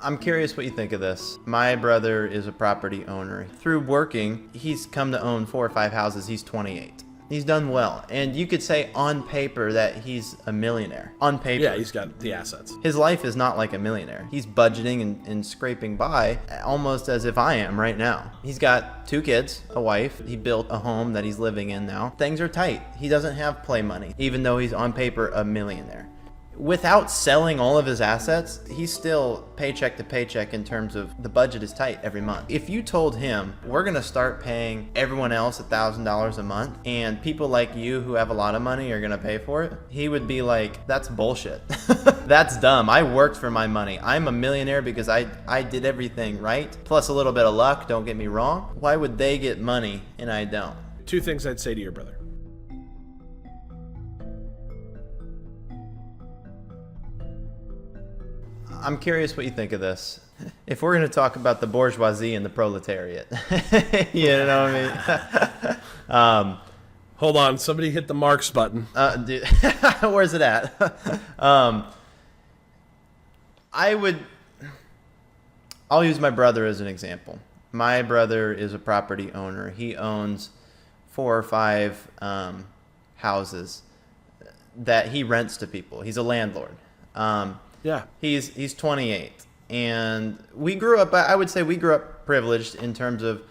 I'm curious what you think of this. My brother is a property owner. Through working, he's come to own 4 or 5 houses. He's 28. He's done well. And you could say on paper that he's a millionaire. On paper. Yeah, he's got the assets. His life is not like a millionaire. He's budgeting and scraping by almost as if I am right now. He's got 2 kids, a wife. He built a home that he's living in now. Things are tight. He doesn't have play money, even though he's on paper a millionaire. Without selling all of his assets, he's still paycheck to paycheck in terms of the budget is tight every month. If you told him, we're gonna start paying everyone else $1,000 a month and people like you who have a lot of money are gonna pay for it, he would be like, that's bullshit. That's dumb. I worked for my money. I'm a millionaire because I did everything right, plus a little bit of luck, don't get me wrong. Why would they get money and I don't? 2 things I'd say to your brother. I'm curious what you think of this. If we're going to talk about the bourgeoisie and the proletariat, you know what I mean? Hold on, somebody hit the Marx button. Dude, where's it at? I'll use my brother as an example. My brother is a property owner. He owns 4 or 5 houses that he rents to people. He's a landlord. Yeah. He's 28, and we grew up. I would say we grew up privileged in terms of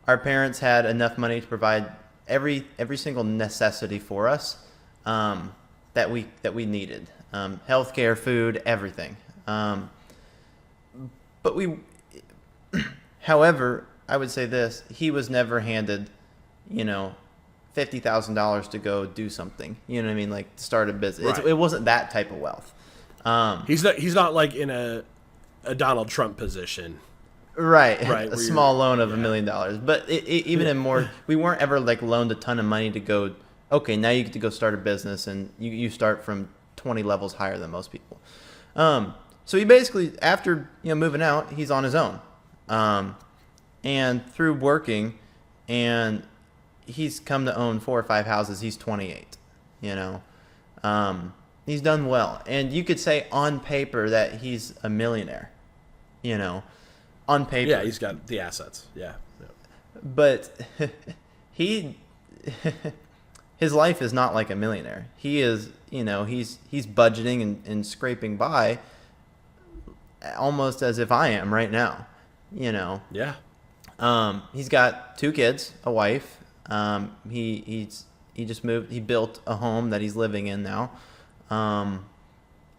our parents had enough money to provide every single necessity for us that we needed, healthcare, food, everything. But however, I would say this: he was never handed, $50,000 to go do something. You know what I mean? Like start a business. Right. It wasn't that type of wealth. He's not like in a Donald Trump position. Right. Right. A small loan of $1 million. But even in more, we weren't ever like loaned a ton of money to go, okay, now you get to go start a business and you start from 20 levels higher than most people. So he basically, after, moving out, he's on his own. And through working, and he's come to own 4 or 5 houses. He's 28, He's done well. And you could say on paper that he's a millionaire, on paper. Yeah, he's got the assets. Yeah. But his life is not like a millionaire. He is, he's budgeting and scraping by almost as if I am right now, Yeah. He's got 2 kids, a wife. He just moved. He built a home that he's living in now.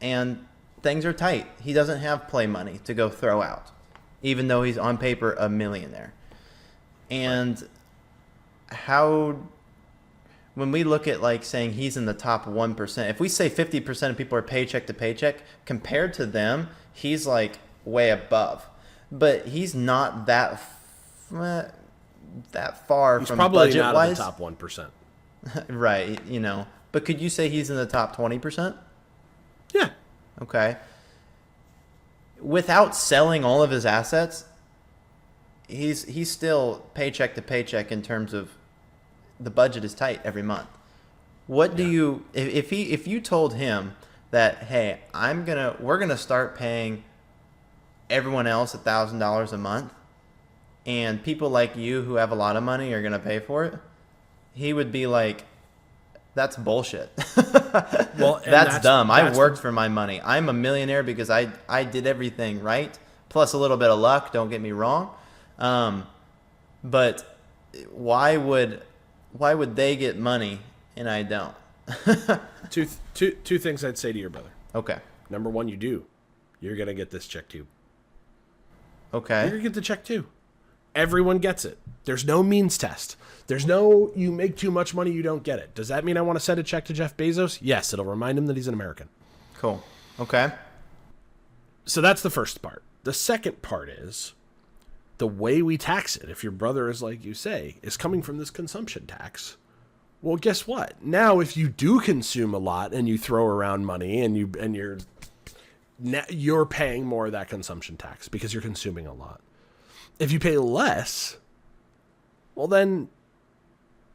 And things are tight. He doesn't have play money to go throw out, even though he's on paper a millionaire. And when we look at like saying he's in the top 1%, if we say 50% of people are paycheck to paycheck, compared to them, he's like way above. But he's not that far He's from probably budget not wise. in the top 1%. Right, But could you say he's in the top 20%? Yeah. Okay. Without selling all of his assets, he's still paycheck to paycheck in terms of the budget is tight every month. What do you if you told him that, hey, we're gonna start paying everyone else $1,000 a month and people like you who have a lot of money are gonna pay for it, he would be like, that's bullshit. Well, that's dumb. I worked for my money. I'm a millionaire because I did everything right, plus a little bit of luck, don't get me wrong. But why would they get money and I don't? Two things I'd say to your brother. Okay. Number 1, you're going to get this check too. Okay. You're going to get the check too. Everyone gets it. There's no means test. There's no, you make too much money, you don't get it. Does that mean I want to send a check to Jeff Bezos? Yes, it'll remind him that he's an American. Cool. Okay. So that's the first part. The second part is the way we tax it, if your brother is like you say, is coming from this consumption tax. Well, guess what? Now, if you do consume a lot and you throw around money and you're paying more of that consumption tax because you're consuming a lot. If you pay less, well then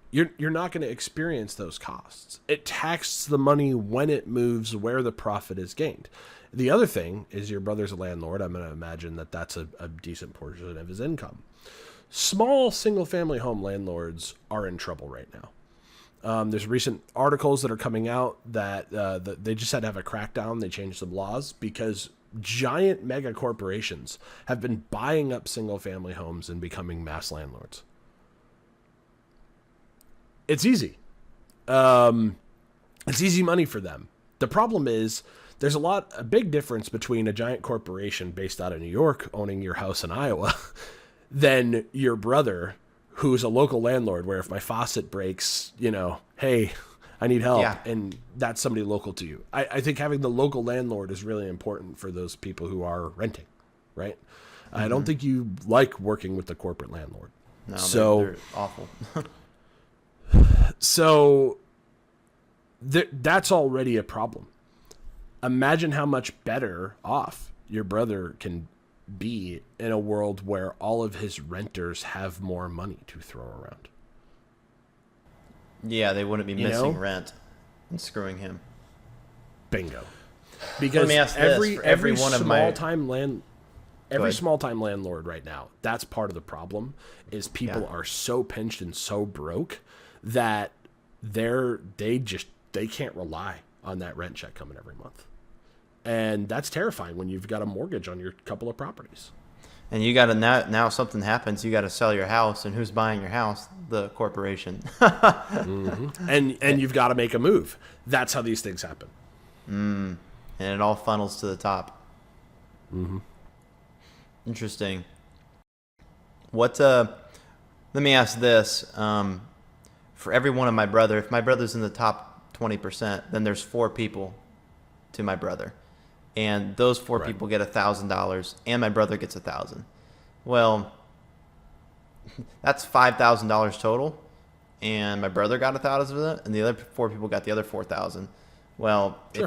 you're not going to experience those costs. It taxes the money when it moves where the profit is gained. The other thing is your brother's a landlord. I'm going to imagine that that's a decent portion of his income. Small single-family home landlords are in trouble right now. There's recent articles that are coming out that they just had to have a crackdown. They changed some laws because giant mega corporations have been buying up single-family homes and becoming mass landlords. It's easy. It's easy money for them. The problem is there's a big difference between a giant corporation based out of New York owning your house in Iowa than your brother who's a local landlord where if my faucet breaks, hey, I need help. Yeah. And that's somebody local to you. I think having the local landlord is really important for those people who are renting, right? Mm-hmm. I don't think you like working with the corporate landlord. No, they're awful. So that's already a problem. Imagine how much better off your brother can be in a world where all of his renters have more money to throw around. Yeah, they wouldn't be missing rent and screwing him. Bingo. Because Let me ask this, for every one of my small time landlord right now, that's part of the problem is people are so pinched and so broke that they can't rely on that rent check coming every month. And that's terrifying when you've got a mortgage on your couple of properties. And you got to now something happens, you got to sell your house, and who's buying your house? The corporation. Mm-hmm. And you've got to make a move. That's how these things happen. And it all funnels to the top. Mm-hmm. Interesting. Let me ask this. For every one of my brother, if my brother's in the top 20%, then there's 4 people to my brother. And those 4 people get $1,000, and my brother gets $1,000. Well, that's $5,000 total, and my brother got $1,000 of it, and the other 4 people got the other $4,000. Well, sure.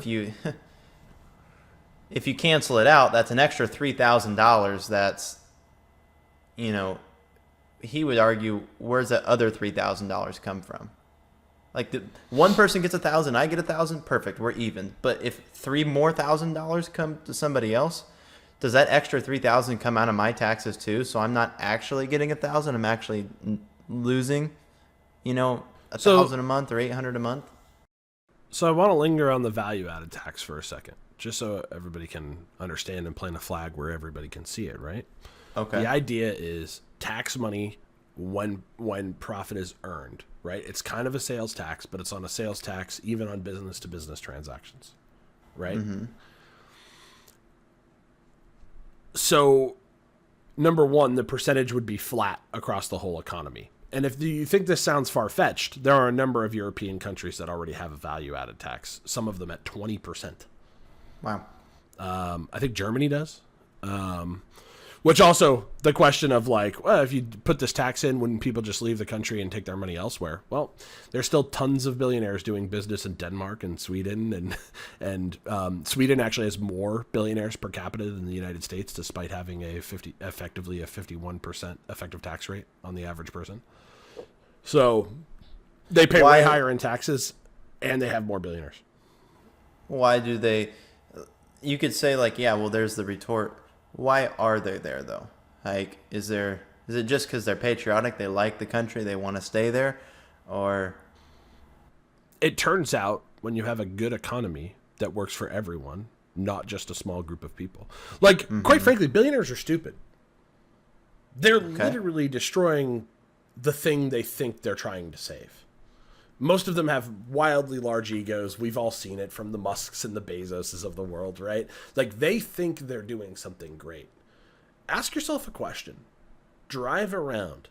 if you cancel it out, that's an extra $3,000. That's, he would argue, where's that other $3,000 come from? Like one person gets $1,000, I get $1,000, perfect, we're even. But if $3,000 more come to somebody else, does that extra $3,000 come out of my taxes too? So I'm not actually getting $1,000, I'm actually losing, $1,000 a month or $800 a month. So I want to linger on the value-added tax for a second, just so everybody can understand and plant a flag where everybody can see it, right? Okay. The idea is tax money when profit is earned, right? It's kind of a sales tax, but it's on a sales tax even on business-to-business transactions, right? Mm-hmm. So, number one, the percentage would be flat across the whole economy. And if you think this sounds far-fetched, there are a number of European countries that already have a value-added tax, some of them at 20%. Wow. I think Germany does. Which also, the question of if you put this tax in, wouldn't people just leave the country and take their money elsewhere? Well, there's still tons of billionaires doing business in Denmark and Sweden, and Sweden actually has more billionaires per capita than the United States, despite having effectively a 51% effective tax rate on the average person. So they pay way higher in taxes, and they have more billionaires. Why do they? You could say there's the retort. Why are they there though? Is it just because they're patriotic? They like the country, they want to stay there, or? It turns out when you have a good economy that works for everyone, not just a small group of people. Quite frankly, billionaires are stupid. They're literally destroying the thing they think they're trying to save. Most of them have wildly large egos. We've all seen it from the Musks and the Bezoses of the world, right? They think they're doing something great. Ask yourself a question. Drive around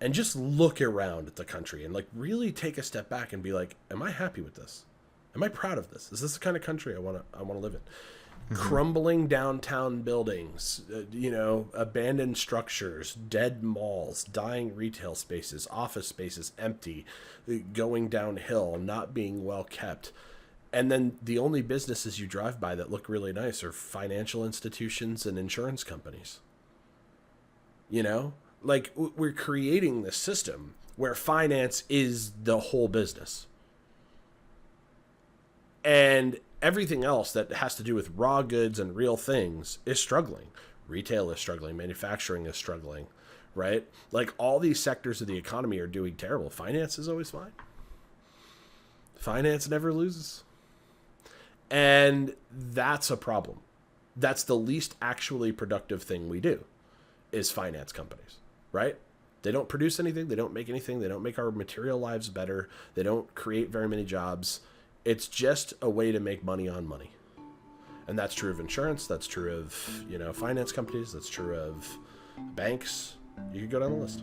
and just look around at the country and really take a step back and be like, am I happy with this? Am I proud of this? Is this the kind of country I want to live in? Mm-hmm. Crumbling downtown buildings, abandoned structures, dead malls, dying retail spaces, office spaces empty, going downhill, not being well kept. And then the only businesses you drive by that look really nice are financial institutions and insurance companies. We're creating this system where finance is the whole business. And everything else that has to do with raw goods and real things is struggling. Retail is struggling. Manufacturing is struggling, right? Like all these sectors of the economy are doing terrible. Finance is always fine. Finance never loses. And that's a problem. That's the least actually productive thing we do is finance companies, right? They don't produce anything. They don't make anything. They don't make our material lives better. They don't create very many jobs. It's just a way to make money on money. And that's true of insurance. That's true of, finance companies. That's true of banks. You could go down the list.